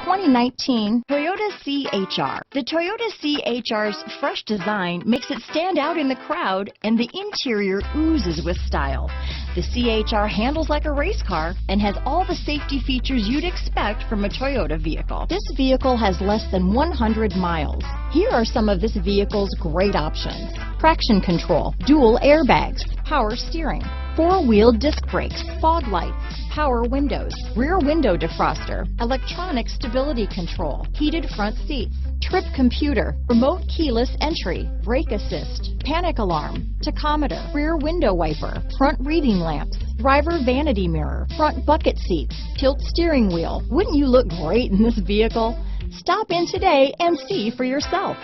2019 Toyota CHR. The Toyota CHR's fresh design makes it stand out in the crowd, and the interior oozes with style. The CHR handles like a race car and has all the safety features you'd expect from a Toyota vehicle. This vehicle has less than 100 miles. Here are some of this vehicle's great options: traction control, dual airbags, power steering, four-wheel disc brakes, fog lights, power windows, rear window defroster, electronic stability control, heated front seats, trip computer, remote keyless entry, brake assist, panic alarm, tachometer, rear window wiper, front reading lamps, driver vanity mirror, front bucket seats, tilt steering wheel. Wouldn't you look great in this vehicle? Stop in today and see for yourself.